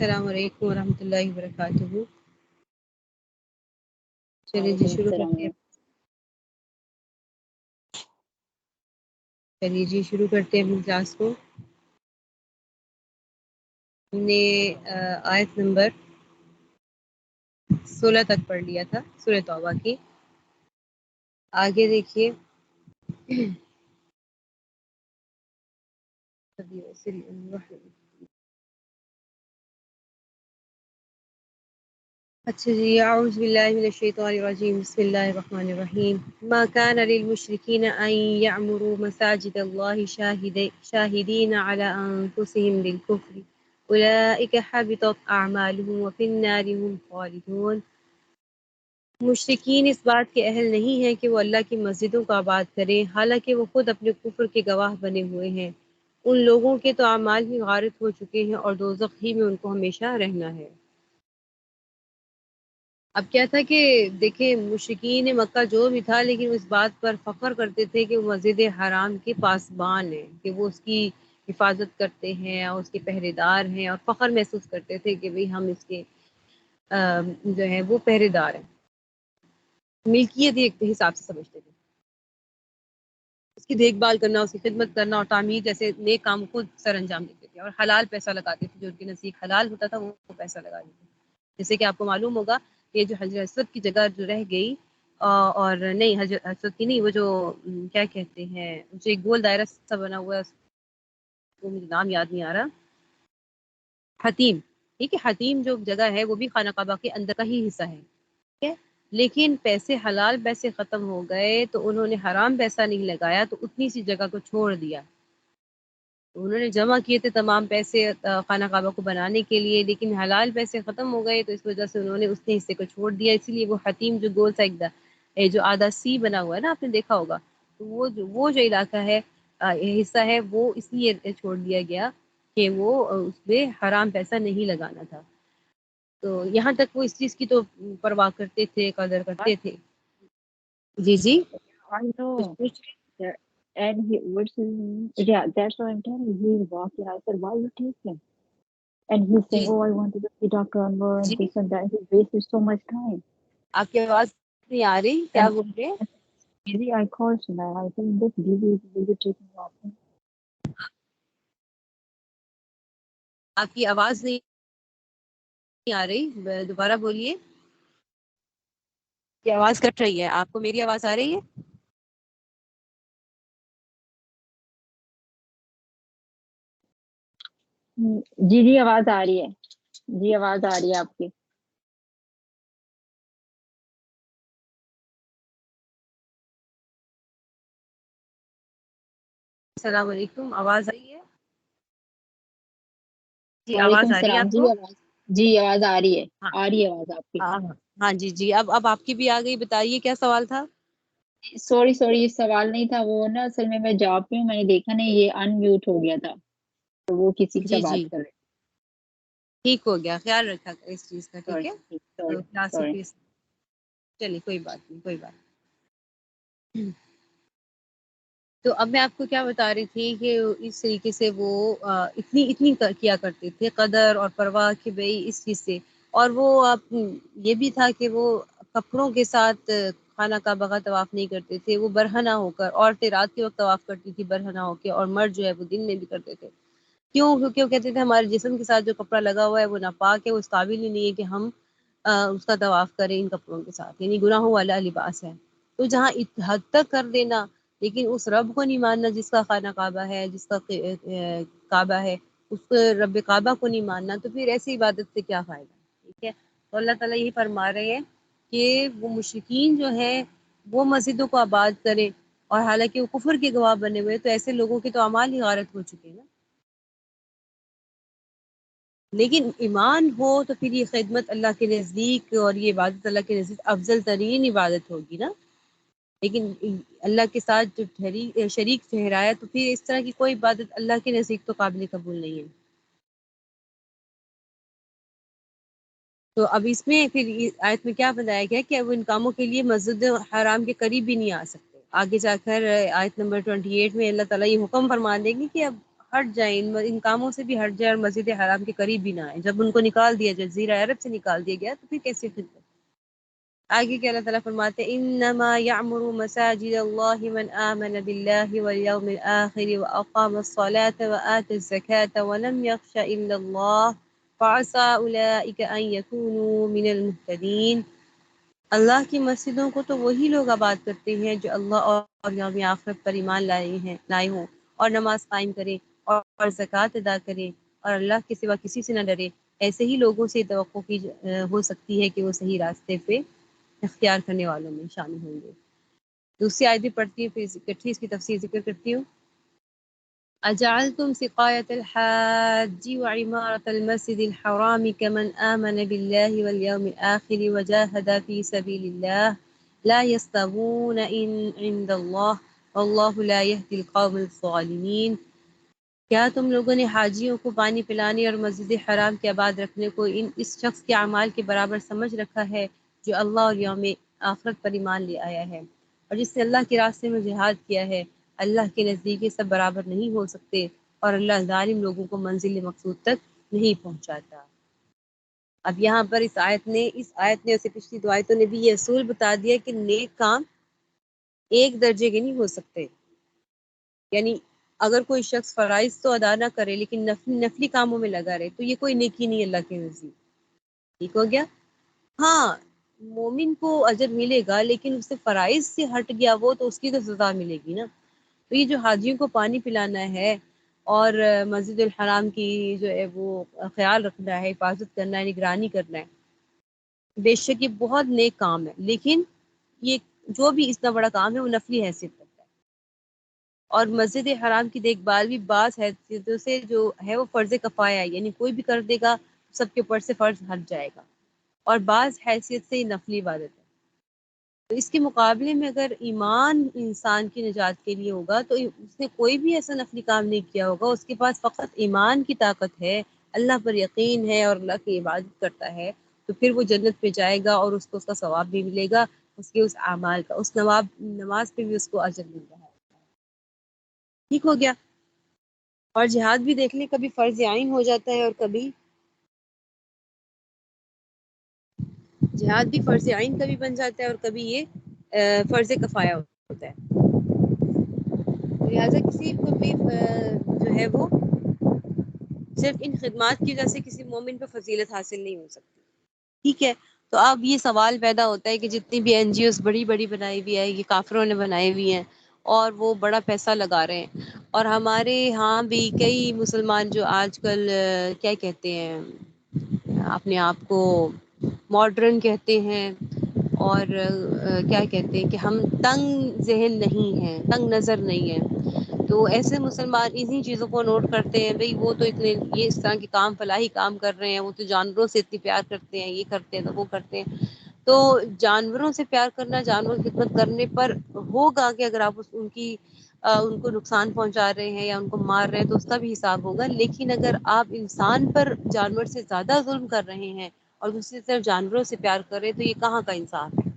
السلام علیکم ورحمۃ اللہ وبرکاتہ۔ چلیے جی وعلیکم شروع السلام۔ کرتے ہیں۔ چلیے جی شروع کرتے ہیں اپنی کلاس کو۔ ہم نے آیت نمبر 16 تک پڑھ لیا تھا سورہ توبہ کی۔ آگے دیکھیے اچھا جی، اعوذ باللہ من الشیطان الرجیم، بسم اللہ الرحمن الرحیم۔ ما كان للمشرکین ان یعمروا مساجد اللہ شاہدین علی انفسهم بالکفر اولئک حبطت اعمالهم وفی النار هم خالدون۔ مشرکین اس بات کے اہل نہیں ہیں کہ وہ اللہ کی مسجدوں کو آباد کریں، حالانکہ وہ خود اپنے کفر کے گواہ بنے ہوئے ہیں۔ ان لوگوں کے تو اعمال ہی غارت ہو چکے ہیں اور دوزخ ہی میں ان کو ہمیشہ رہنا ہے۔ اب کیا تھا کہ دیکھیں مشرکین مکہ جو بھی تھا، لیکن اس بات پر فخر کرتے تھے کہ وہ مسجد حرام کے پاسبان ہیں، کہ وہ اس کی حفاظت کرتے ہیں اور اس کے پہرے دار ہیں، اور فخر محسوس کرتے تھے کہ بھئی ہم اس کے جو ہے وہ پہرے دار ہیں، ملکیت ایک حساب سے سمجھتے تھے۔ اس کی دیکھ بھال کرنا، اس کی خدمت کرنا اور تعمیر جیسے نیک کام خود سر انجام دیتے تھے، اور حلال پیسہ لگاتے تھے، جو ان کے نزدیک حلال ہوتا تھا وہ پیسہ لگا دیتے تھے۔ جیسے کہ آپ کو معلوم ہوگا کہ جو حجر اسود کی جگہ جو رہ گئی، اور نہیں حجر اسود کی نہیں، وہ جو کیا کہتے ہیں، جو ایک گول دائرہ سا بنا ہوا ہے، وہ مجھے نام یاد نہیں آ رہا، حتیم، ٹھیک ہے، حتیم جو جگہ ہے وہ بھی خانہ کعبہ کے اندر کا ہی حصہ ہے، ٹھیک ہے، لیکن پیسے حلال پیسے ختم ہو گئے تو انہوں نے حرام پیسہ نہیں لگایا، تو اتنی سی جگہ کو چھوڑ دیا۔ انہوں نے جمع کیے تھے تمام پیسے خانہ کعبہ کو بنانے کے لیے، لیکن حلال پیسے ختم ہو گئے تو اس وجہ سے انہوں نے اس حصے کو چھوڑ دیا۔ اسی لیے وہ حتیم جو گول سا جو آدھا سی بنا ہوا ہے نا، آپ نے دیکھا ہوگا، تو وہ جو علاقہ ہے، حصہ ہے، وہ اس لیے چھوڑ دیا گیا کہ وہ اس پہ حرام پیسہ نہیں لگانا تھا۔ تو یہاں تک وہ اس چیز کی تو پرواہ کرتے تھے، قدر کرتے تھے۔ جی جی I کچھ know. پوچھ Yeah. And he, what's his name? Yeah, that's what I'm telling you. He's walking. I said, why you take him? And he's saying, G oh, I wanted to see Dr. Anwar and G, this and that. He wasted so much time. آپ کی آواز نہیں آ رہی، کیا And بول رہے ہیں؟ busy, I called him and I said, look, busy, taking off. آپ کی آواز نہیں آ رہی، دوبارہ بولیے، کی آواز کٹ رہی ہے۔ آپ کو میری آواز آ رہی ہے؟ جی جی آواز آ رہی ہے، جی آواز آ رہی ہے آپ کی۔ السلام علیکم، آواز آئی ہے؟ جی وعلیکم آواز آ رہی ہے السلام، آپ کو؟ جی آواز آ رہی ہے، ہاں آ رہی ہے آواز آپ کی۔ ہاں ہاں جی جی، اب آپ کی بھی آ گئی، بتائیے کیا سوال تھا؟ سوری یہ سوال نہیں تھا، وہ نا اصل میں جاب پہ ہوں، میں نے دیکھا نہیں یہ ان میوٹ ہو گیا تھا، تو وہ کسی سے جی جی بات کر رہے ٹھیک ہو گیا، خیال رکھا کریں اس چیز کا، ٹھیک ہے؟ تھے۔ تو کلاس سوری۔ چلیے کوئی بات نہیں، کوئی بات نہیں۔ تو اب میں آپ کو کیا بتا رہی تھی کہ اس طریقے سے وہ اتنی کیا کرتے تھے قدر اور پرواہ کہ بھئی اس چیز سے، اور وہ یہ بھی تھا کہ وہ کپڑوں کے ساتھ خانہ کعبہ کا طواف نہیں کرتے تھے، وہ برہنہ ہو کر، عورتیں رات کے وقت طواف کرتی تھی برہنہ ہو کے، اور مرد جو ہے وہ دن میں بھی کرتے تھے۔ کیوں؟ کیونکہ وہ کہتے تھے ہمارے جسم کے ساتھ جو کپڑا لگا ہوا ہے وہ ناپاک ہے، وہ اس قابل ہی نہیں ہے کہ ہم اس کا طواف کریں ان کپڑوں کے ساتھ، یعنی گناہوں والا لباس ہے۔ تو جہاں حد تک کر دینا، لیکن اس رب کو نہیں ماننا جس کا خانہ کعبہ ہے، جس کا کعبہ ہے، اس کو رب کعبہ کو نہیں ماننا، تو پھر ایسی عبادت سے کیا فائدہ؟ ٹھیک ہے، تو اللہ تعالیٰ یہی فرما رہے ہیں کہ وہ مشرکین جو ہیں وہ مسجدوں کو آباد کریں، اور حالانکہ وہ کفر کے گواہ بنے ہوئے، تو ایسے لوگوں کے تو اعمال ہی غارت ہو چکے نا۔ لیکن ایمان ہو تو پھر یہ خدمت اللہ کے نزدیک اور یہ عبادت اللہ کے نزدیک افضل ترین عبادت ہوگی نا۔ لیکن اللہ کے ساتھ جو شریک ٹھہرایا، تو پھر اس طرح کی کوئی عبادت اللہ کے نزدیک تو قابل قبول نہیں ہے۔ تو اب اس میں پھر آیت میں کیا بتایا گیا کہ اب ان کاموں کے لیے مسجد حرام کے قریب بھی نہیں آ سکتے۔ آگے جا کر آیت نمبر 28 میں اللہ تعالیٰ یہ حکم فرما دیں گے کہ اب ہٹ جائیں، ان کاموں سے بھی ہٹ جائیں اور مسجد حرام کے قریب بھی نہ آئیں. جب ان کو نکال دیا جزیرہ عرب سے نکال دیا گیا تو پھر کیسے خدمت. آگے کہ اللہ تعالیٰ فرماتے ہیں انما یعمر مساجد اللہ من آمن باللہ والیوم الآخر واقام الصلاة وآت الزکاة ولم یخش الا اللہ فعسى اولئک ان یکونوا من المہتدین. اللہ کی مسجدوں کو تو وہی لوگ آباد کرتے ہیں جو اللہ اور یوم آخرت پر ایمان لائے ہوں اور نماز قائم کریں اور زکوٰۃ ادا کریں اور اللہ کے سوا کسی سے نہ ڈرے. ایسے ہی لوگوں سے توقع کی ہو سکتی ہے کہ وہ صحیح راستے پہ اختیار کرنے والوں میں شامل ہوں گے. دوسری آیت بھی پڑھتی ہوں، پھر اکٹھی اس کی تفصیل ذکر کرتی ہوں. اجعلتم سقایۃ الحاج وعمارة المسجد الحرام كمن آمن بالله واليوم الآخر وجاهد في سبيل الله لا يستوون عند الله والله لا يهدي القوم الظالمين. کیا تم لوگوں نے حاجیوں کو پانی پلانے اور مسجد حرام کے آباد رکھنے کو اس شخص کے اعمال کے برابر سمجھ رکھا ہے جو اللہ اور یوم آخرت پر ایمان لے آیا ہے اور جس نے اللہ کے راستے میں جہاد کیا ہے؟ اللہ کے نزدیک یہ سب برابر نہیں ہو سکتے اور اللہ ظالم لوگوں کو منزل مقصود تک نہیں پہنچاتا. اب یہاں پر اس آیت نے اسے پچھلی دو آیتوں نے بھی یہ اصول بتا دیا کہ نیک کام ایک درجے کے نہیں ہو سکتے. یعنی اگر کوئی شخص فرائض تو ادا نہ کرے لیکن نفلی کاموں میں لگا رہے تو یہ کوئی نیکی نہیں اللہ کے نزدیک. ٹھیک ہو گیا؟ ہاں مومن کو اجر ملے گا لیکن اس سے فرائض سے ہٹ گیا وہ تو اس کی تو سزا ملے گی نا. تو یہ جو حاجیوں کو پانی پلانا ہے اور مسجد الحرام کی جو ہے وہ خیال رکھنا ہے، حفاظت کرنا ہے، نگرانی کرنا ہے، بے شک یہ بہت نیک کام ہے لیکن یہ جو بھی اتنا بڑا کام ہے وہ نفلی حیثیت رکھتا ہے. اور مسجد حرام کی دیکھ بھال بھی بعض حیثیتوں سے جو ہے وہ فرض کفایہ ہے، یعنی کوئی بھی کر دے گا سب کے اوپر سے فرض ہٹ جائے گا، اور بعض حیثیت سے یہ نفلی عبادت ہے. تو اس کے مقابلے میں اگر ایمان انسان کی نجات کے لیے ہوگا تو اس نے کوئی بھی ایسا نفلی کام نہیں کیا ہوگا، اس کے پاس فقط ایمان کی طاقت ہے، اللہ پر یقین ہے اور اللہ کی عبادت کرتا ہے، تو پھر وہ جنت پہ جائے گا اور اس کو اس کا ثواب بھی ملے گا، اس کے اس اعمال کا، اس نماز پہ بھی اس کو اجر مل رہا ہے. ٹھیک ہو گیا؟ اور جہاد بھی دیکھ لیں، کبھی فرض عین ہو جاتا ہے اور کبھی جہاد بھی فرض عین کبھی بن جاتا ہے اور کبھی یہ فرض کفایہ ہوتا ہے. لہٰذا کسی کو بھی جو ہے وہ صرف ان خدمات کی وجہ سے کسی مومن پہ فضیلت حاصل نہیں ہو سکتی. ٹھیک ہے؟ تو اب یہ سوال پیدا ہوتا ہے کہ جتنی بھی این جی اوز بڑی بڑی بنائی ہوئی ہے، یہ کافروں نے بنائی ہوئی ہیں اور وہ بڑا پیسہ لگا رہے ہیں، اور ہمارے ہاں بھی کئی مسلمان جو آج کل کیا کہتے ہیں اپنے آپ کو ماڈرن کہتے ہیں اور کیا کہتے ہیں کہ ہم تنگ ذہن نہیں ہیں، تنگ نظر نہیں ہیں، تو ایسے مسلمان انہی چیزوں کو نوٹ کرتے ہیں بھئی وہ تو اتنے یہ اس طرح کے کام فلاحی کام کر رہے ہیں، وہ تو جانوروں سے اتنی پیار کرتے ہیں، یہ کرتے ہیں تو وہ کرتے ہیں. تو جانوروں سے پیار کرنا، جانوروں کی خدمت کرنے پر ہوگا کہ اگر آپ ان کو نقصان پہنچا رہے ہیں یا ان کو مار رہے ہیں تو اس کا بھی حساب ہوگا، لیکن اگر آپ انسان پر جانور سے زیادہ ظلم کر رہے ہیں اور دوسری طرف جانوروں سے پیار کر رہے ہیں تو یہ کہاں کا انصاف ہے؟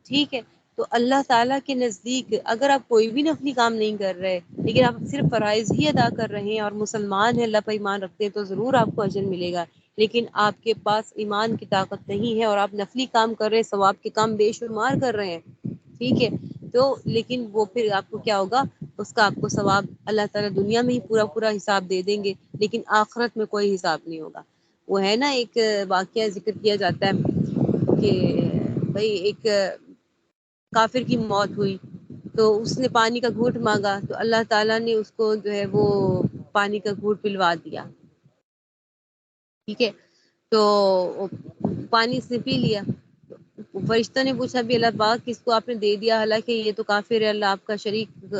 ٹھیک ہے؟ تو اللہ تعالیٰ کے نزدیک اگر آپ کوئی بھی نفلی کام نہیں کر رہے لیکن آپ صرف فرائض ہی ادا کر رہے ہیں اور مسلمان ہیں، اللہ پر ایمان رکھتے ہیں، تو ضرور آپ کو اجر ملے گا. لیکن آپ کے پاس ایمان کی طاقت نہیں ہے اور آپ نفلی کام کر رہے ہیں، ثواب کے کام بے شمار کر رہے ہیں، ٹھیک ہے؟ تو لیکن وہ پھر آپ کو کیا ہوگا، اس کا آپ کو ثواب اللہ تعالیٰ دنیا میں ہی پورا حساب دے دیں گے، لیکن آخرت میں کوئی حساب نہیں ہوگا. وہ ہے نا ایک واقعہ ذکر کیا جاتا ہے کہ بھئی ایک کافر کی موت ہوئی تو اس نے پانی کا گھونٹ مانگا تو اللہ تعالیٰ نے اس کو جو ہے وہ پانی کا گھونٹ پلوا دیا. ٹھیک ہے؟ تو پانی اس نے پی لیا. فرشتہ نے پوچھا بھی اللہ پاک کس کو آپ نے دے دیا، حالانکہ یہ تو کافر ہے، اللہ آپ کا شریک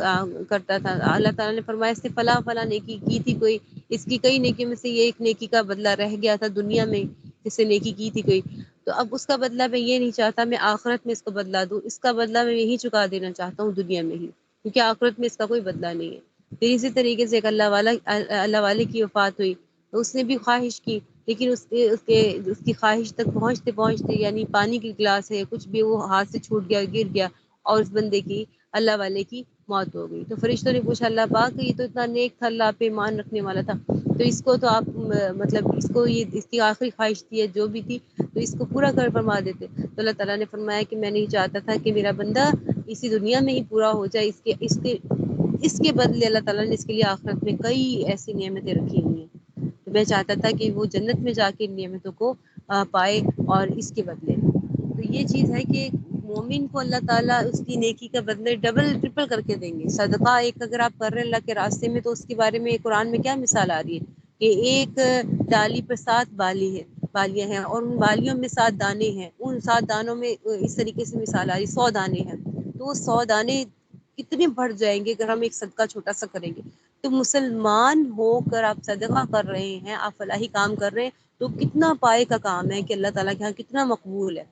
کرتا تھا. اللہ تعالیٰ نے فرمایا اس نے فلاں نیکی کی تھی کوئی، اس کی کئی نیکی میں سے یہ ایک نیکی کا بدلہ رہ گیا تھا دنیا میں، جس سے نیکی کی تھی کوئی، تو اب اس کا بدلہ میں یہ نہیں چاہتا میں آخرت میں اس کو بدلا دوں، اس کا بدلہ میں یہی چکا دینا چاہتا ہوں دنیا میں ہی، کیونکہ آخرت میں اس کا کوئی بدلہ نہیں ہے. پھر اسی طریقے سے ایک اللہ والے کی وفات ہوئی تو اس نے بھی خواہش کی، لیکن اس کی خواہش تک پہنچتے یعنی پانی کی گلاس ہے کچھ بھی وہ ہاتھ سے چھوٹ گیا، گر گیا اور اس بندے کی، اللہ والے کی موت ہو گئی۔ تو فرشتوں نے پوچھا اللہ پاک یہ تو اتنا نیک تھا، اللہ پہ ایمان رکھنے والا تھا، تو اس کو تو آپ مطلب اس کو یہ اس کی آخری خواہش تھی ہے جو بھی تھی تو اس کو پورا کر فرما دیتے۔ تو اللہ تعالیٰ نے فرمایا کہ میں نہیں چاہتا تھا کہ میرا بندہ اسی دنیا میں ہی پورا ہو جائے، اس کے بدلے اللہ تعالیٰ نے اس کے لیے آخرت میں کئی ایسی نعمتیں رکھی ہوئی ہیں، تو میں چاہتا تھا کہ وہ جنت میں جا کے ان نعمتوں کو پائے، اور اس کے بدلے تو یہ چیز ہے کہ مومن کو اللہ تعالیٰ اس کی نیکی کا بدلے ڈبل ٹرپل کر کے دیں گے۔ صدقہ ایک اگر آپ کر رہے ہیں اللہ کے راستے میں تو اس کے بارے میں قرآن میں کیا مثال آ رہی ہے کہ ایک ڈالی پر 7 بالیاں ہیں اور ان بالیوں میں 7 دانے ہیں، ان 7 دانوں میں اس طریقے سے مثال آ رہی 100 دانے ہیں، تو وہ 100 دانے کتنے بڑھ جائیں گے اگر ہم ایک صدقہ چھوٹا سا کریں گے۔ تو مسلمان ہو کر آپ صدقہ کر رہے ہیں، آپ فلاحی کام کر رہے ہیں، تو کتنا پائے کا کام ہے کہ اللہ تعالیٰ کے ہاں کتنا مقبول ہے۔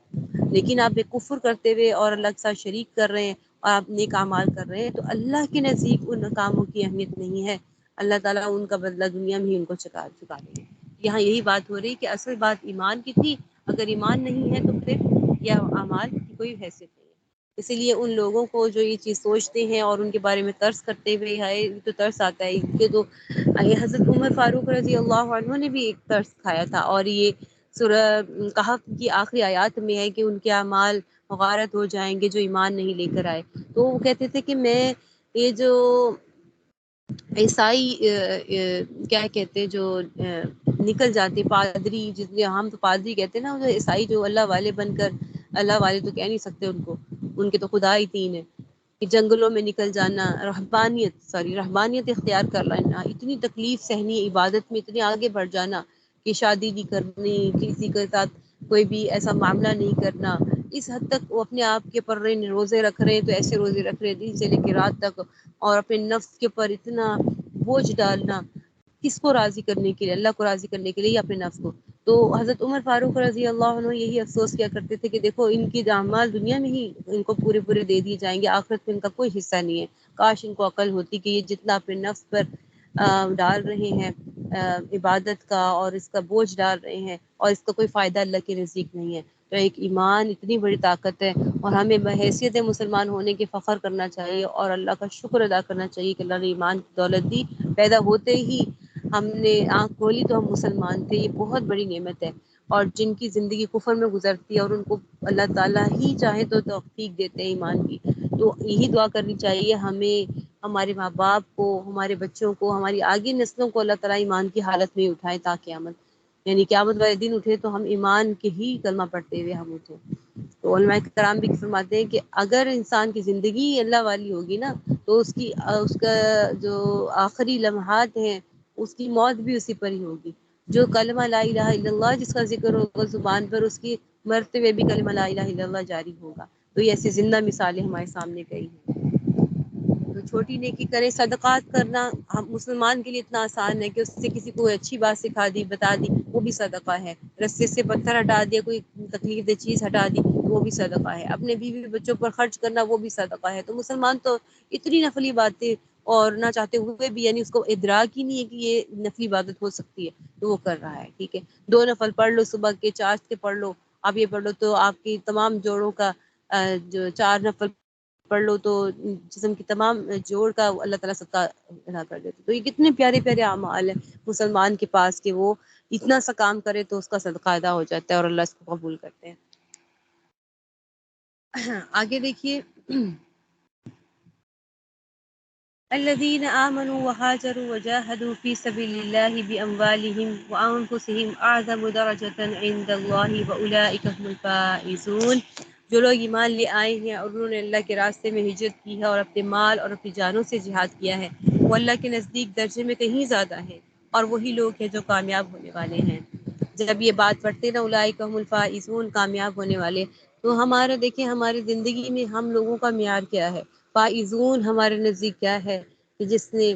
لیکن آپ ایک کفر کرتے ہوئے اور اللہ کے ساتھ شریک کر رہے ہیں اور آپ نیک اعمال کر رہے ہیں تو اللہ کے نزدیک ان کاموں کی اہمیت نہیں ہے، اللہ تعالیٰ ان کا بدلہ دنیا میں ہی ان کو چکا دیں گے۔ یہاں یہی بات ہو رہی کہ اصل بات ایمان کی تھی، اگر ایمان نہیں ہے تو پھر یہ اعمال کی کوئی حیثیت نہیں ہے۔ اسی لیے ان لوگوں کو جو یہ چیز سوچتے ہیں اور ان کے بارے میں ترس کرتے ہوئے ہے تو ترس آتا ہے کہ تو حضرت عمر فاروق رضی اللہ عنہ نے بھی ایک ترس کھایا تھا، اور یہ سورہ کہف کی آخری آیات میں ہے کہ ان کے اعمال غارت ہو جائیں گے جو ایمان نہیں لے کر آئے۔ تو وہ کہتے تھے کہ میں یہ جو عیسائی کیا کہتے ہیں جو نکل جاتے پادری، جتنے ہم تو پادری کہتے ہیں نا، جو عیسائی جو اللہ والے بن کر، اللہ والے تو کہہ نہیں سکتے ان کو، ان کے تو خدا ہی 3 ہے، کہ جنگلوں میں نکل جانا، رہبانیت اختیار کر لینا، اتنی تکلیف سہنی عبادت میں اتنے آگے بڑھ جانا کہ شادی نہیں کرنی، کسی کے ساتھ کوئی بھی ایسا معاملہ نہیں کرنا، اس حد تک وہ اپنے آپ کے پر روزے رکھ رہے ہیں تو ایسے روزے رکھ رہے ہیں دن سے لے کے رات تک، اور اپنے نفس کے پر اتنا بوجھ ڈالنا، کس کو راضی کرنے کے لیے؟ اللہ کو راضی کرنے کے لیے یا اپنے نفس کو؟ تو حضرت عمر فاروق رضی اللہ عنہ یہی افسوس کیا کرتے تھے کہ دیکھو ان کی اعمال دنیا میں ہی ان کو پورے دے دیے جائیں گے، آخرت میں ان کا کوئی حصہ نہیں ہے۔ کاش ان کو عقل ہوتی کہ یہ جتنا اپنے نفس پر ڈال رہے ہیں عبادت کا اور اس کا بوجھ ڈال رہے ہیں اور اس کا کوئی فائدہ اللہ کے نزدیک نہیں ہے۔ تو ایک ایمان اتنی بڑی طاقت ہے، اور ہمیں بحیثیت مسلمان ہونے کے فخر کرنا چاہیے اور اللہ کا شکر ادا کرنا چاہیے کہ اللہ نے ایمان کی دولت دی، پیدا ہوتے ہی ہم نے آنکھ کھولی تو ہم مسلمان تھے، یہ بہت بڑی نعمت ہے۔ اور جن کی زندگی کفر میں گزرتی ہے اور ان کو اللہ تعالیٰ ہی چاہے تو توفیق دیتے ہیں ایمان کی، تو یہی دعا کرنی چاہیے ہمیں، ہمارے ماں باپ کو، ہمارے بچوں کو، ہماری آگے نسلوں کو اللہ تعالیٰ ایمان کی حالت میں اٹھائے تاکہ قیامت، یعنی قیامت والے دن اٹھے تو ہم ایمان کے ہی کلمہ پڑھتے ہوئے ہم اٹھے۔ تو علماء کرام بھی فرماتے ہیں کہ اگر انسان کی زندگی اللہ والی ہوگی نا تو اس کا جو آخری لمحات ہیں اس کی موت بھی اسی پر ہی ہوگی۔ جو کلمہ لا الہ الا اللہ جس کا ذکر ہوگا زبان پر، اس کی مرتے ہوئے بھی کلمہ لا الہ الا اللہ جاری ہوگا۔ تو یہ ایسی زندہ مثالیں ہمارے سامنے گئی ہیں۔ تو چھوٹی نیکی کریں، صدقات کرنا ہم مسلمان کے لیے اتنا آسان ہے کہ اس سے کسی کو اچھی بات سکھا دی، بتا دی، وہ بھی صدقہ ہے۔ رستے سے پتھر ہٹا دیا، کوئی تکلیف دہ چیز ہٹا دی، وہ بھی صدقہ ہے۔ اپنے بیوی بچوں پر خرچ کرنا وہ بھی صدقہ ہے۔ تو مسلمان تو اتنی نفلی باتیں اور نہ چاہتے ہوئے بھی، یعنی اس کو ادراک ہی نہیں ہے کہ یہ نفلی عبادت ہو سکتی ہے تو وہ کر رہا ہے۔ ٹھیک ہے، 2 نفل پڑھ لو صبح کے، 4 کے پڑھ لو، آپ یہ پڑھ لو تو آپ کی تمام جوڑوں کا جو 4 نفل پڑھ لو تو جسم کی تمام جوڑ کا اللہ تعالیٰ صدقہ ادا کر دیتے۔ تو یہ کتنے پیارے پیارے اعمال ہیں مسلمان کے پاس کہ وہ اتنا سا کام کرے تو اس کا صدقہ ادا ہو جاتا ہے اور اللہ اس کو قبول کرتے ہیں۔ آگے دیکھیے، الذين آمنوا وهاجروا وجاهدوا في سبيل الله بأموالهم وأنفسهم أعظم درجة عند الله وأولئك هم الفائزون۔ جو لوگ ایمان لے آئے ہیں اور انہوں نے اللہ کے راستے میں ہجرت کی ہے اور اپنے مال اور اپنی جانوں سے جہاد کیا ہے، وہ اللہ کے نزدیک درجے میں کہیں زیادہ ہیں، اور وہی لوگ ہیں جو کامیاب ہونے والے ہیں۔ جب یہ بات پڑھتے نا اولئک هم الفائزون، کامیاب ہونے والے، تو ہمارا دیکھیں ہماری زندگی میں ہم لوگوں کا معیار کیا ہے؟ فائزون ہمارے نزدیک کیا ہے کہ جس نے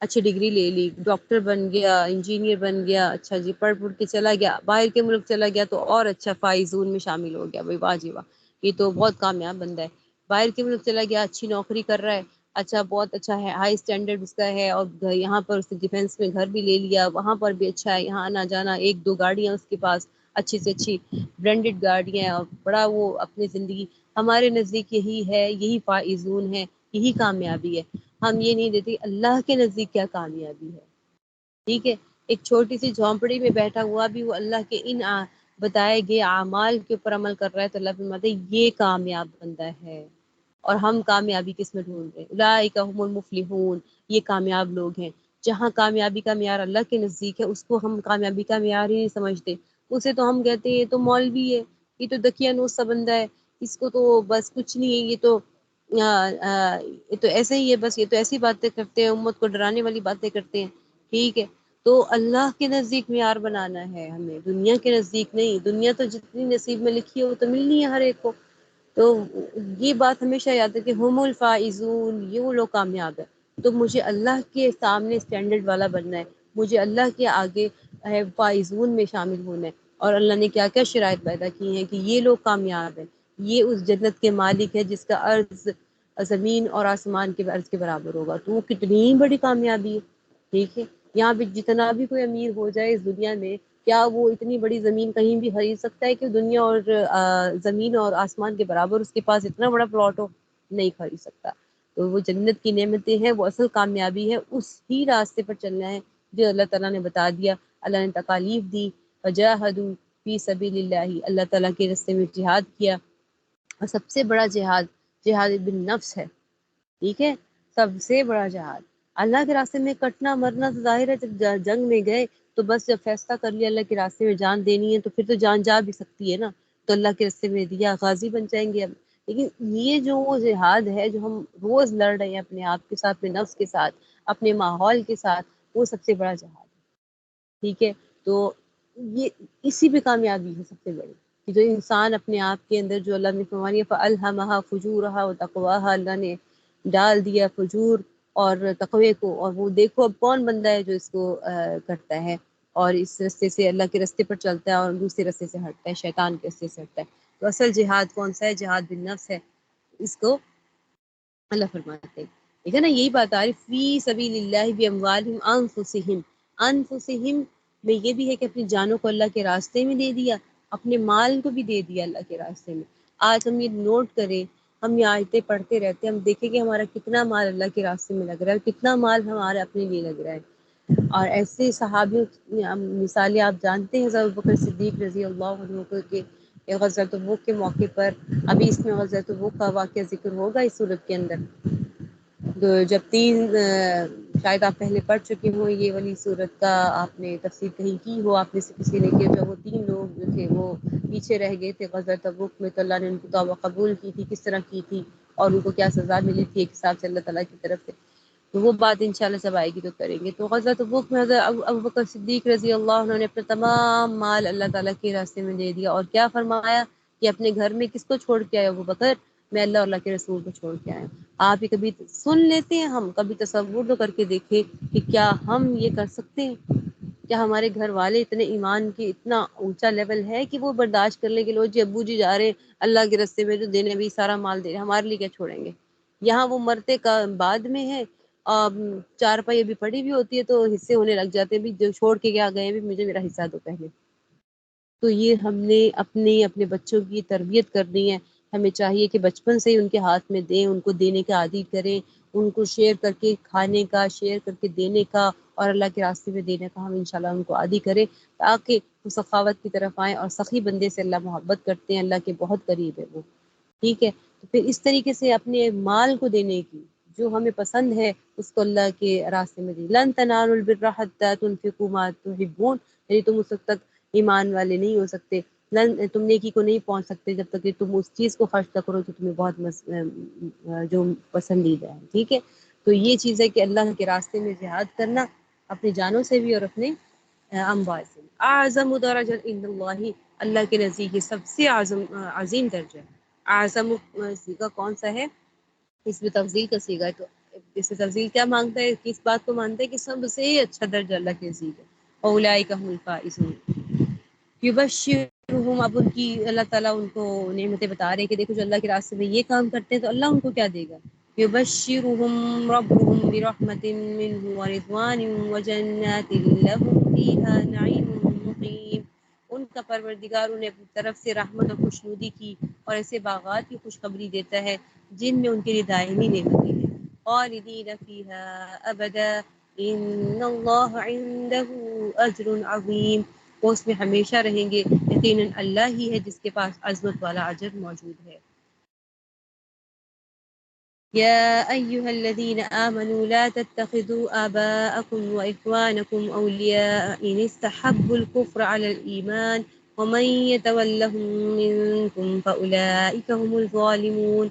اچھی ڈگری لے لی، ڈاکٹر بن گیا، انجینئر بن گیا، اچھا جی پڑھ کے چلا گیا، باہر کے ملک چلا گیا تو اور اچھا فائزون میں شامل ہو گیا، بھائی واہ جی واہ، یہ تو بہت کامیاب بندہ ہے۔ باہر کے ملک چلا گیا، اچھی نوکری کر رہا ہے، اچھا بہت اچھا ہے، ہائی اسٹینڈرڈ اس کا ہے، اور یہاں پر اس نے ڈیفینس میں گھر بھی لے لیا، وہاں پر بھی اچھا ہے، یہاں آنا جانا، 1-2 گاڑیاں اس کے پاس، اچھی سے اچھی برانڈڈ گاڑیاں، اور بڑا وہ اپنی زندگی، ہمارے نزدیک یہی ہے، یہی فائزون ہے۔ یہی کامیابی ہے. ہم یہ نہیں دیتے اللہ کے نزدیک کیا کامیابی ہے. ٹھیک ہے. ایک چھوٹی سی جھونپڑی میں بیٹھا ہوا بھی وہ اللہ کے ان بتائے گئے اعمال کے اوپر عمل کر رہا ہے تو اللہ فرماتے ہیں یہ کامیاب بندہ ہے. اور ہم کامیابی کس میں ڈھونڈ رہے ہیں؟ اولئک هم المفلحون، یہ کامیاب لوگ ہیں. جہاں کامیابی کا معیار اللہ کے نزدیک ہے اس کو ہم کامیابی کا معیار ہی نہیں سمجھتے. اسے تو ہم کہتے ہیں یہ تو مولوی ہے، یہ تو دکیانوس سا بندہ ہے، اس کو تو بس کچھ نہیں ہے، یہ تو ایسے ہی ہے، بس یہ تو ایسی باتیں کرتے ہیں، امت کو ڈرانے والی باتیں کرتے ہیں. ٹھیک ہے. تو اللہ کے نزدیک معیار بنانا ہے ہمیں، دنیا کے نزدیک نہیں. دنیا تو جتنی نصیب میں لکھی ہے وہ تو ملنی ہے ہر ایک کو. تو یہ بات ہمیشہ یاد ہے کہ ہم الفائزون، یہ وہ لوگ کامیاب ہے. تو مجھے اللہ کے سامنے اسٹینڈرڈ والا بننا ہے، مجھے اللہ کے آگے فائزون میں شامل ہونا ہے. اور اللہ نے کیا کیا شرائط پیدا کی ہیں کہ یہ لوگ کامیاب ہیں. یہ اس جنت کے مالک ہے جس کا عرض زمین اور آسمان کے عرض کے برابر ہوگا. تو وہ کتنی بڑی کامیابی ہے. ٹھیک ہے. یہاں پہ جتنا بھی کوئی امیر ہو جائے اس دنیا میں، کیا وہ اتنی بڑی زمین کہیں بھی خرید سکتا ہے کہ دنیا اور زمین اور آسمان کے برابر اس کے پاس اتنا بڑا پلاٹ ہو؟ نہیں خرید سکتا. تو وہ جنت کی نعمتیں ہیں، وہ اصل کامیابی ہے. اس ہی راستے پر چلنا ہے جو اللہ تعالیٰ نے بتا دیا. اللہ نے تکالیف دی، وجاہدوا فی سبیل اللہ، اللہ تعالیٰ کے راستے میں جہاد کیا. اور سب سے بڑا جہاد بالنفس ہے. ٹھیک ہے. سب سے بڑا جہاد اللہ کے راستے میں کٹنا مرنا. تو ظاہر ہے جب جنگ میں گئے تو بس جب فیصلہ کر لیا اللہ کے راستے میں جان دینی ہے تو پھر تو جان جا بھی سکتی ہے نا. تو اللہ کے راستے میں دیا، غازی بن جائیں گے ہم. لیکن یہ جو وہ جہاد ہے جو ہم روز لڑ رہے ہیں اپنے آپ کے ساتھ، اپنے نفس کے ساتھ، اپنے ماحول کے ساتھ، وہ سب سے بڑا جہاد ہے. ٹھیک ہے. تو یہ اسی پہ کامیابی ہے سب سے بڑی، کہ جو انسان اپنے آپ کے اندر جو اللہ نے فرمایا فَأَلْهَمَهَا فُجُورَهَا وَتَقْوَاهَا، اللہ نے ڈال دیا فجور اور تقوی کو. اور وہ دیکھو اب کون بندہ ہے جو اس کو کرتا ہے اور اس رستے سے اللہ کے رستے پر چلتا ہے اور دوسرے رستے سے ہٹتا ہے، شیطان کے رستے سے ہٹتا ہے. تو اصل جہاد کون سا ہے؟ جہاد بالنفس ہے. اس کو اللہ فرماتے ہیں. ٹھیک ہے نا. یہی بات آ رہی فی سبیل اللہ باموالہم انفسہم. انفسہم میں یہ بھی ہے کہ اپنی جانوں کو اللہ کے راستے میں دے دیا، اپنے مال کو بھی دے دیا اللہ کے راستے میں. آج ہم یہ نوٹ کریں، ہم یہ آیتیں پڑھتے رہتے ہیں، ہم دیکھیں کہ ہمارا کتنا مال اللہ کے راستے میں لگ رہا ہے، کتنا مال ہمارا اپنے لیے لگ رہا ہے. اور ایسے صحابی مثالیں آپ جانتے ہیں، حضرت ابوبکر صدیق رضی اللہ عنہ کے غزوۃ تبوک کے موقع پر. ابھی اس میں غزوۃ تبوک کا واقعہ ذکر ہوگا اس صورت کے اندر. جب شاید آپ پہلے پڑھ چکے ہوں یہ والی صورت کا، آپ نے تفسیر کہیں کی ہو آپ میں سے کسی نے، کہ جب وہ 3 لوگ جو تھے وہ پیچھے رہ گئے تھے غزوۃ تبوک میں، تو اللہ نے ان کی توبہ قبول کی تھی، کس طرح کی تھی اور ان کو کیا سزا ملی تھی ایک حساب سے اللہ تعالیٰ کی طرف سے. تو وہ بات انشاءاللہ جب آئے گی تو کریں گے. تو غزوۃ تبوک میں حضرت ابوبکر صدیق رضی اللہ عنہ نے اپنا تمام مال اللہ تعالیٰ کے راستے میں دے دیا. اور کیا فرمایا کہ اپنے گھر میں کس کو چھوڑ کے آئے ابوبکر؟ میں اللہ اور اللہ کے رسول کو چھوڑ کے آیا. آپ ہی کبھی سن لیتے ہیں، ہم کبھی تصور تو کر کے دیکھیں کہ کیا ہم یہ کر سکتے ہیں؟ کیا ہمارے گھر والے اتنے ایمان کے اتنا اونچا لیول ہے کہ وہ برداشت کر لیں کہ لو جی ابو جی جا رہے اللہ کے راستے میں تو دینے بھی سارا مال دے رہے، ہمارے لیے کیا چھوڑیں گے؟ یہاں وہ مرتے کا بعد میں ہے، 4 پائی ابھی پڑی بھی ہوتی ہے تو حصے ہونے لگ جاتے ہیں، بھی جو چھوڑ کے کیا گئے بھی مجھے میرا حصہ دو پہلے. تو یہ ہم نے اپنے بچوں کی تربیت کرنی ہے. ہمیں چاہیے کہ بچپن سے ہی ان کے ہاتھ میں دیں، ان کو دینے کا عادی کریں، ان کو شیئر کر کے کھانے کا، شیئر کر کے دینے کا اور اللہ کے راستے میں دینے کا ہم انشاءاللہ ان کو عادی کریں، تاکہ وہ سخاوت کی طرف آئیں. اور سخی بندے سے اللہ محبت کرتے ہیں، اللہ کے بہت قریب ہے وہ. ٹھیک ہے. تو پھر اس طریقے سے اپنے مال کو دینے کی جو ہمیں پسند ہے اس کو اللہ کے راستے میں دی. لن تنالوا البر حتى تنفقوا ما تحبون، یعنی تم اس وقت تک ایمان والے نہیں ہو سکتے، تم نیکی کو نہیں پہنچ سکتے جب تک کہ تم اس چیز کو خرچ نہ کرو جو تمہیں بہت جو پسندیدہ ہے. ٹھیک ہے. تو یہ چیز ہے کہ اللہ کے راستے میں جہاد کرنا، اپنی جانوں سے بھی اور اپنے اموال سے. اعظم درجہ عند اللہ، اللہ کے نزدیک یہ سب سے عظیم درجہ ہے. اعظم صیغہ کون سا ہے؟ اس میں تفضیل کا صیغہ ہے. تو اس میں تفضیل کیا مانگتا ہے؟ کس بات کو مانتا ہے کہ سب سے اچھا درجہ اللہ کے نزدیک ہے. اولئک هم الفائزون. یبشرہم، اب ان کی اللہ تعالیٰ ان کو نعمتیں بتا رہے کہ دیکھو جو اللہ کے راستے میں یہ کام کرتے ہیں تو اللہ ان کو کیا دے گا. یبشرہم ربہم برحمت منہ ورضوان وجنات لہم فیہا نعیم مقیم. ان کا پروردگار انہیں اپنی طرف سے رحمت اور خوشنودی کی اور ایسے باغات کی خوشخبری دیتا ہے جن میں ان کے لیے دائمی نعمتیں ہیں. خالدین فیہا ابدا ان اللہ عنده اجر عظیم، وہ اس میں ہمیشہ رہیں گے، یقیناً اللہ ہی ہے جس کے پاس عظمت والا اجر موجود ہے۔ يا أيها الذين آمنوا لا تتخذوا آباءكم وإخوانكم أولياء إن استحبوا الكفر على الإيمان ومن يتولهم منكم فأولئك هم الظالمون۔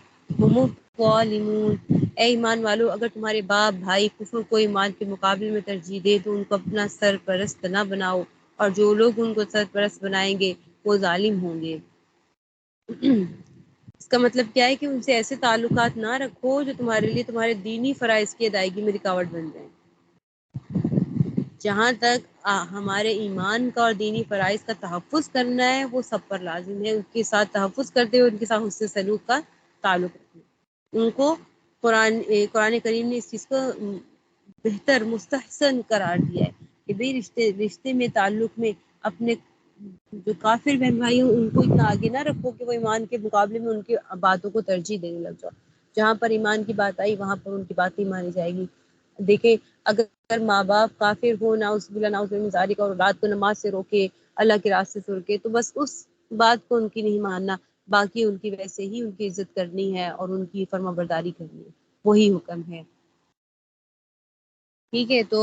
اے ایمان والو، اگر تمہارے باپ بھائی کفر کو ایمان کے مقابلے میں ترجیح دے تو ان کو اپنا سرپرست نہ بناؤ، اور جو لوگ ان کو سرپرست بنائیں گے وہ ظالم ہوں گے۔ اس کا مطلب کیا ہے کہ ان سے ایسے تعلقات نہ رکھو جو تمہارے لیے تمہارے دینی فرائض کی ادائیگی میں رکاوٹ بن جائیں۔ جہاں تک ہمارے ایمان کا اور دینی فرائض کا تحفظ کرنا ہے وہ سب پر لازم ہے، ان کے ساتھ تحفظ کرتے ہوئے ان کے ساتھ حسن سلوک کا تعلق رکھنا۔ ان کو قرآن کریم نے اس چیز کو بہتر مستحسن قرار دیا ہے کہ بھئی رشتے میں تعلق میں اپنے جو کافر بہن بھائی ہوں ان کو اتنا آگے نہ رکھو کہ وہ ایمان کے مقابلے میں ان کی باتوں کو ترجیح دینے لگ جاؤ۔ جہاں پر ایمان کی بات آئی وہاں پر ان کی بات ہی مانی جائے گی۔ دیکھیں، اگر ماں باپ کافر ہو، نعوذ باللہ نعوذ باللہ من ذالک، اور اولاد کو نماز سے روکے، اللہ کے راستے سے روکے، تو بس اس بات کو ان کی نہیں ماننا، باقی ان کی ویسے ہی ان کی عزت کرنی ہے اور ان کی فرما برداری کرنی ہے، وہی حکم ہے۔ ٹھیک ہے، تو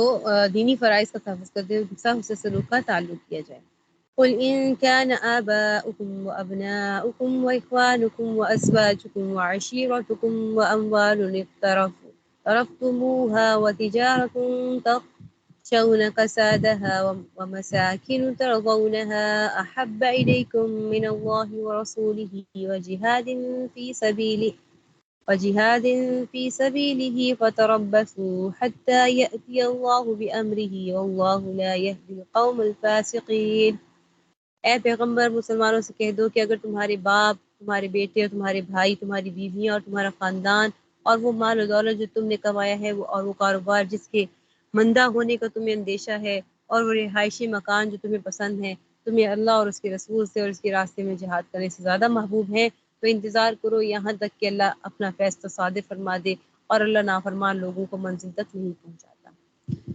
دینی فرائض کا تحفظ کرتے ہوئے حسن سلوک کا تعلق کیا جائے۔ قل إن كان آباؤكم وأبناؤكم وإخوانكم وأزواجكم وعشيرتكم وأموال اقترفتموها وتجارة تخشون كسادها ومساكن ترضونها أحب إليكم من الله ورسوله وجهاد في سبيله فتربصوا حتى يأتي الله بأمره والله لا يهدي القوم الفاسقين۔ اے پیغمبر، مسلمانوں سے کہہ دو کہ اگر تمہارے باپ، تمہارے بیٹے اور تمہارے بھائی، تمہاری بیویاں اور تمہارا خاندان، اور وہ مال و دولت جو تم نے کمایا ہے اور وہ کاروبار جس کے مندہ ہونے کا تمہیں اندیشہ ہے، اور وہ رہائشی مکان جو تمہیں پسند ہیں، تمہیں اللہ اور اس کے رسول سے اور اس کے راستے میں جہاد کرنے سے زیادہ محبوب ہے، تو انتظار کرو یہاں تک کہ اللہ اپنا فیصلہ صادق فرما دے، اور اللہ نافرمان لوگوں کو منزل تک نہیں پہنچاتا۔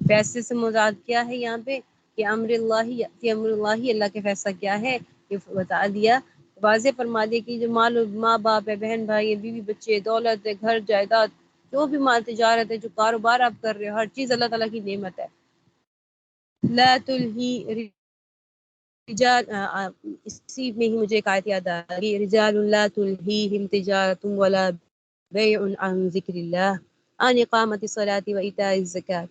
فیصلے سے مراد کیا ہے یہاں پہ کہ امر اللہ یاتی امر اللہ، اللہ کے فیصلہ کیا ہے یہ بتا دیا، واضح فرما دیا کہ جو ماں باپ ہے، بہن بھائی ہے، بیوی بچے، دولت ہے، گھر جائیداد، جو بھی مال تجارت ہے، جو کاروبار آپ کر رہے ہو، ہر چیز اللہ تعالیٰ کی نعمت ہے۔ لا تلہی رجال اسی میں ہی مجھے ایک آیت یاد آ رہی، رجال لا تلہیہم تجارت ولا بیع عن ذکر اللہ عن اقامت الصلاۃ و ایتاء الزکاۃ۔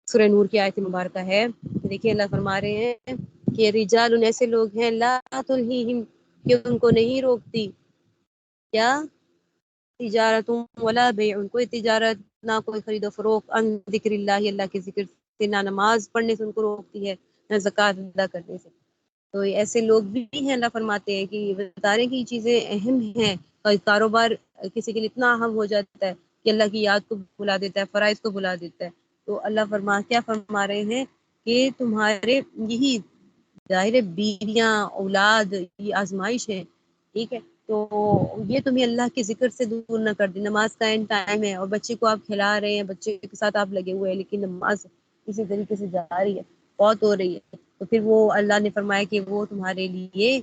سورہ نور کی آیت مبارکہ ہے۔ دیکھیے اللہ فرما رہے ہیں کہ رجال ایسے لوگ ہیں لا تلہیہم کہ ان کو نہیں روکتی کیا تجارت ولا بیع، کوئی تجارت نہ کوئی خرید و فروخت، عن ذکر اللہ، اللہ کے ذکر سے، نہ نماز پڑھنے سے ان کو روکتی ہے، نہ زکوٰۃ ادا کرنے سے۔ تو ایسے لوگ بھی ہیں، اللہ فرماتے ہیں کہ بتا رہے ہیں کہ یہ چیزیں اہم ہیں، اور کاروبار کسی کے لیے اتنا اہم ہو جاتا ہے کہ اللہ کی یاد کو بلا دیتا ہے، فرائض کو بلا دیتا ہے۔ تو اللہ کیا فرما رہے ہیں کہ تمہارے یہی ظاہر بیویاں، اولاد، یہ آزمائش ہے، ٹھیک ہے، تو یہ تمہیں اللہ کے ذکر سے دور نہ کر دے۔ نماز کا اینڈ ٹائم ہے اور بچے کو آپ کھلا رہے ہیں، بچے کے ساتھ آپ لگے ہوئے ہیں، لیکن نماز کسی طریقے سے جا رہی ہے، بہت ہو رہی ہے، تو پھر وہ اللہ نے فرمایا کہ وہ تمہارے لیے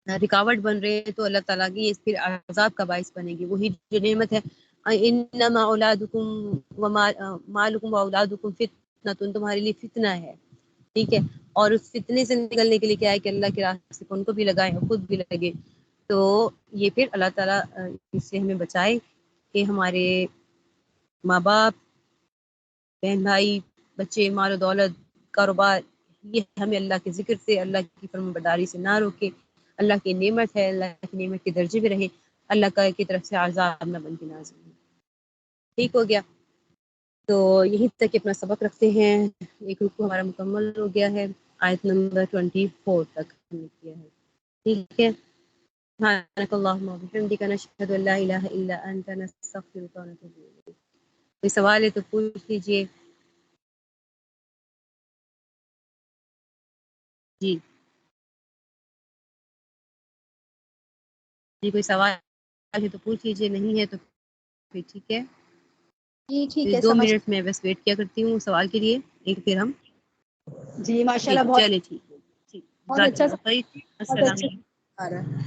رکاوٹ بن رہے ہیں، تو اللہ تعالیٰ کی پھر عذاب کا باعث بنے گی۔ وہی جو نعمت ہے، انما اولادکم مالکم و اولادکم فتنۃ، تمہارے لیے فتنہ ہے، ٹھیک ہے، اور اس فتنے سے نکلنے کے لیے کیا ہے کہ اللہ کے راستے کو ان کو بھی لگائیں اور خود بھی لگے۔ تو یہ پھر اللہ تعالیٰ اس سے ہمیں بچائے کہ ہمارے ماں باپ، بہن بھائی، بچے، مال و دولت، کاروبار، یہ ہمیں اللہ کے ذکر سے، اللہ کی فرمان برداری سے نہ روکے۔ اللہ کی نعمت ہے، اللہ کی نعمت کے درجے میں رہے، اللہ کا کی طرف سے عذاب نہ بن کے نازل ہو۔ ٹھیک ہو گیا، تو یہیں تک اپنا سبق رکھتے ہیں۔ ایک رکوع ہمارا مکمل ہو گیا ہے، آیت نمبر 24 تک ہم نے کیا ہے، ٹھیک ہے۔ سبحانک اللہم و بحمدک، نشہد ان لا الہ الا انت، نستغفرک و نتوب الیک۔ کوئی سوال ہے تو پوچھ لیجیے۔ جی کوئی سوال ہے تو پوچھ لیجیے، نہیں ہے تو پھر ٹھیک ہے، جی ٹھیک ہے 2 سمجھ. منٹ میں بس ویٹ کیا کرتی ہوں سوال کے لیے، ایک پھر ہم جی ماشاء جی اللہ چلے ٹھیک ہے، ٹھیک بہت جزاک اچھا اللہ خیر، بہت السلام اچھا علیکم، آ رہا ہے.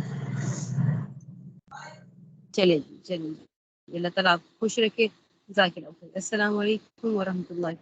چلے جی چلیے، اللہ تعالیٰ آپ خوش رکھے، جزاک اللہ خیر، السلام علیکم ورحمۃ اللہ.